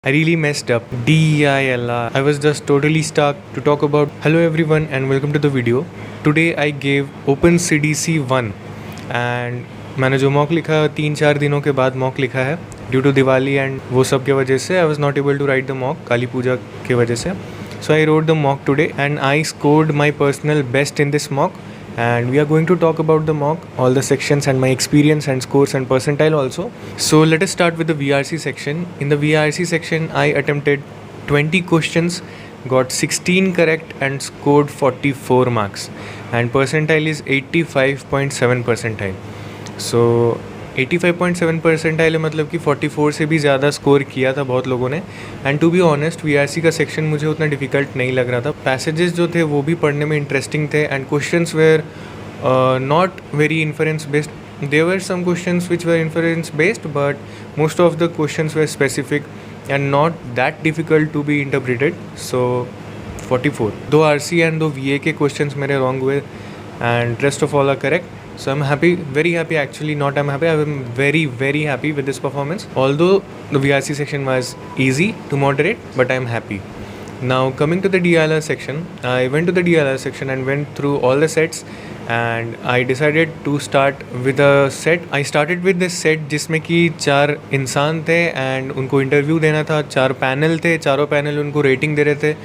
I really messed up. DILR. I was just totally stuck to talk about. Hello everyone and welcome to the video. Today I gave OpenCDC 1 and मैंने जो mock लिखा 3-4 दिनों के बाद mock लिखा है due to Diwali and वो सब के वजह से I was not able to write the mock Kali Puja के वजह से. So I wrote the mock today and I scored my personal best in this mock. And we are going to talk about the mock, all the sections and my experience and scores and percentile also. So let us start with the VRC section. In the VRC section, I attempted 20 questions, got 16 correct and scored 44 marks. And percentile is 85.7 percentile. So 85.7 percentile मतलब कि 44 से भी ज़्यादा score किया था बहुत लोगों ने. And to be honest VRC का सेक्शन मुझे उतना डिफ़िकल्ट नहीं लग रहा था. पैसेजेस जो थे वो भी पढ़ने में इंटरेस्टिंग थे and questions were not very inference based. There were some questions which were inference based but most of the questions were specific and not that difficult to be interpreted. So 44. दो RC and दो वीए के questions मेरे wrong हुए and rest of all are correct. So I'm happy, very happy actually, not I'm happy, I'm very happy with this performance. Although the VRC section was easy to moderate, but I'm happy. Now coming to the DLR section, I went to the DLR section and went through all the sets and I decided to start with a set. I started with this set जिसमें कि 4 इंसान थे and उनको interview देना था. 4 panel थे, चारों panel उनको रेटिंग दे रहे थे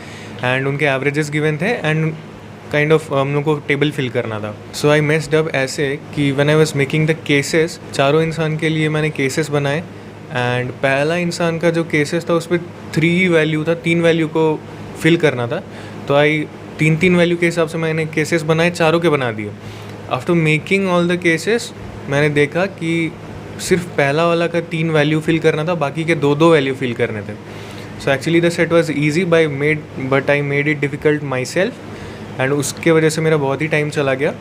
एंड उनके एवरेजेस गिवन थे एंड काइंड ऑफ हम लोग को टेबल फिल करना था. सो आई मेस्ड अप ऐसे कि when I was making the cases, चारों इंसान के लिए मैंने केसेस बनाए एंड पहला इंसान का जो केसेस था उस पर 3 वैल्यू था, 3 वैल्यू को फिल करना था. तो आई 3 वैल्यू के हिसाब से मैंने केसेस बनाए, चारों के बना दिए. After making all the cases मैंने देखा कि सिर्फ पहला वाला का 3 वैल्यू फिल करना था, बाकी के 2 वैल्यू फिल करने थे. So actually the set was easy but I made it difficult my self and उसके वजह से मेरा बहुत ही टाइम चला गया.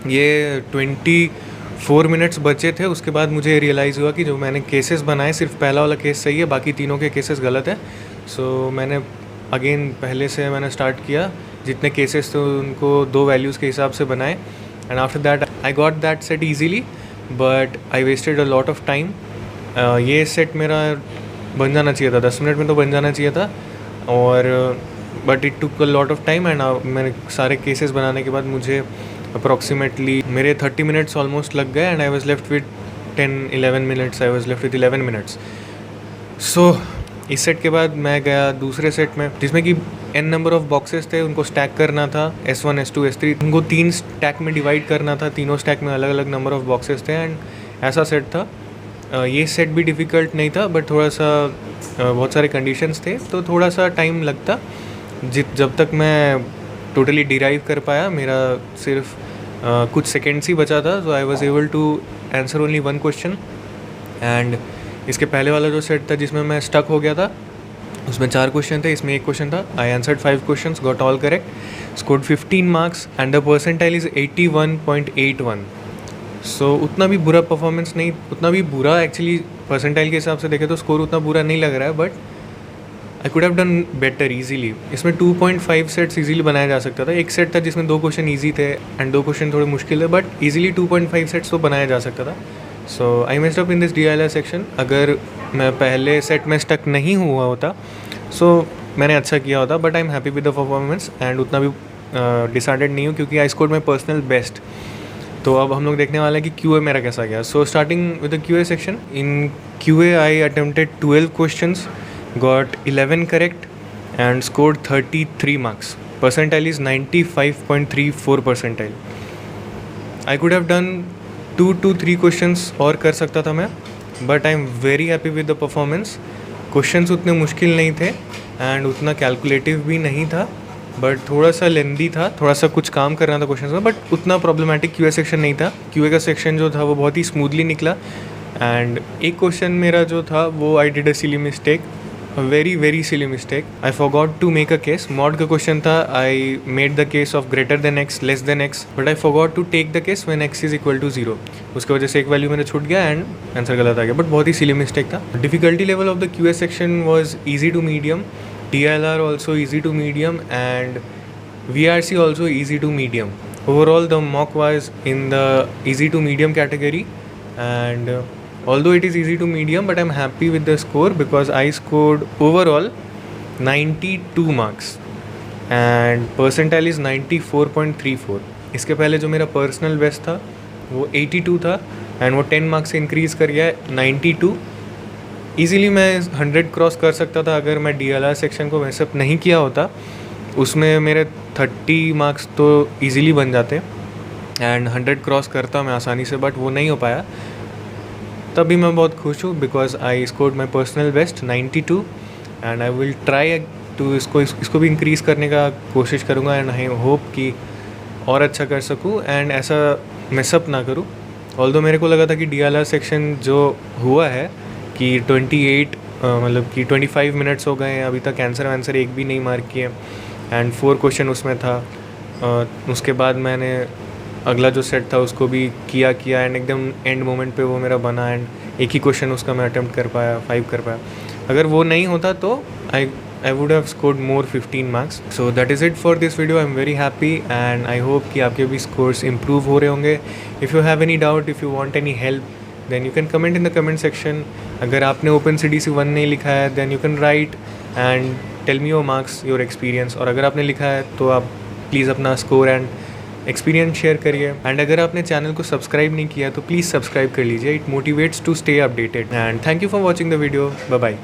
ये 24 मिनट्स बचे थे. उसके बाद मुझे रियलाइज़ हुआ कि जो मैंने केसेस बनाए सिर्फ पहला वाला केस सही है, बाकी तीनों के केसेस गलत है. सो मैंने अगेन पहले से मैंने स्टार्ट किया, जितने केसेस थे उनको 2 वैल्यूज़ के हिसाब से बनाए and after that I got that set easily but I wasted a lot of time. ये सेट मेरा बन जाना चाहिए था, 10 मिनट में तो बन जाना चाहिए था और but it took a lot of time and मैंने सारे केसेस बनाने के बाद मुझे अप्रॉक्सीमेटली मेरे 30 मिनट्स ऑलमोस्ट लग गए and I was left with 10-11 minutes. I was left with 11 minutes. So इस सेट के बाद मैं गया दूसरे सेट में जिसमें कि n नंबर ऑफ बॉक्सेस थे, उनको स्टैक करना था. S1 S2 S3 उनको 3 स्टैक में डिवाइड करना था. तीनों स्टैक में अलग अलग नंबर ऑफ बॉक्सेस थे एंड ऐसा सेट था. ये सेट भी डिफ़िकल्ट नहीं था बट थोड़ा सा बहुत सारे कंडीशंस थे तो थोड़ा सा टाइम लगता. जब तक मैं टोटली डिराइव कर पाया, मेरा सिर्फ कुछ सेकेंड्स ही बचा था. So I was able to answer only 1 question and इसके पहले वाला जो सेट था जिसमें मैं स्टक हो गया था उसमें 4 क्वेश्चन थे, इसमें 1 क्वेश्चन था. I answered 5 questions, got all correct, scored 15 marks and the percentile is 81.81. सो उतना भी बुरा परफॉर्मेंस नहीं, उतना भी बुरा एक्चुअली परसेंटाइल के हिसाब से देखें तो स्कोर उतना बुरा नहीं लग रहा है but I could have done better easily. इसमें 2.5 सेट्स ईजीली बनाया जा सकता था. एक सेट था जिसमें 2 क्वेश्चन ईजी थे एंड 2 क्वेश्चन थोड़े मुश्किल है बट ईजिली 2.5 सेट्स तो बनाया जा सकता था. So I messed up in this DLR section. अगर मैं पहले सेट में स्टक नहीं हुआ होता सो मैंने अच्छा किया होता but I am happy with the performance and उतना भी डिसअपॉइंटेड नहीं हूँ क्योंकि आई स्कोर्ड माई पर्सनल बेस्ट. तो अब हम लोग देखने वाले हैं कि QA मेरा कैसा गया. So starting with the QA section. In QA I attempted 12 questions, got 11 correct and scored 33 marks. Percentile is 95.34 percentile. I could have done 2 to 3 questions और कर सकता था मैं but I'm very happy with the performance. Questions उतने मुश्किल नहीं थे and उतना कैलकुलेटिव भी नहीं था बट थोड़ा सा लेंदी था, थोड़ा सा कुछ काम करना था क्वेश्चन में बट उतना प्रॉब्लमेटिक QA सेक्शन नहीं था. QA का सेक्शन जो था वो बहुत ही स्मूथली निकला एंड एक क्वेश्चन मेरा जो था वो I did a silly mistake, a very silly mistake. I forgot to make a case. Mod का क्वेश्चन था, I made the case of greater than x, less than x, but I forgot to take the case when x is equal to 0. उसकी वजह से एक value मेरा छूट गया and answer गलत आ गया बट बहुत ही silly mistake था. Difficulty level of the QA section was easy to medium, DLR also easy to medium and VRC also easy to medium. Overall the mock was in the easy to medium category and Although it is easy to medium, but I'm happy with the score because I scored overall 92 marks and percentile is 94.34. इसके पहले जो मेरा personal best था वो 82 था and वो 10 marks से increase कर गया है 92. ईज़िली मैं 100 क्रॉस कर सकता था अगर मैं DLR सेक्शन को वैसे नहीं किया होता. उसमें मेरे 30 मार्क्स तो ईज़िली बन जाते एंड 100 क्रॉस करता मैं आसानी से, बट वो नहीं हो पाया. तभी मैं बहुत खुश हूँ because I scored my personal best 92 and I will try to इसको भी इंक्रीज़ करने का कोशिश करूँगा एंड आई होप कि और अच्छा कर सकूँ एंड ऐसा मिसअप ना करूँ. ऑल्दो मेरे को लगा था कि DLR सेक्शन जो हुआ है कि 28 मतलब कि 25 मिनट्स हो गए हैं, अभी तक आंसर एक भी नहीं मार्क किए एंड 4 क्वेश्चन उसमें था. उसके बाद मैंने अगला जो सेट था उसको भी किया एंड एकदम एंड मोमेंट पे वो मेरा बना एंड एक ही क्वेश्चन उसका मैं अटेम्प्ट कर पाया, 5 कर पाया. अगर वो नहीं होता तो I would have scored more 15 marks. So that is it for this video. I am very happy and I hope कि आपके भी स्कोर्स इम्प्रूव हो रहे होंगे. If you have any doubt, if you want any help, then you can comment in the comment section. अगर आपने OpenCDC 1 नहीं लिखा है then you can write and tell me your marks, your experience. और अगर आपने लिखा है तो आप प्लीज़ अपना स्कोर एंड एक्सपीरियंस शेयर करिए. एंड अगर आपने चैनल को सब्सक्राइब नहीं किया तो प्लीज़ सब्सक्राइब कर लीजिए. It motivates to stay updated and thank you for watching the video. Bye bye.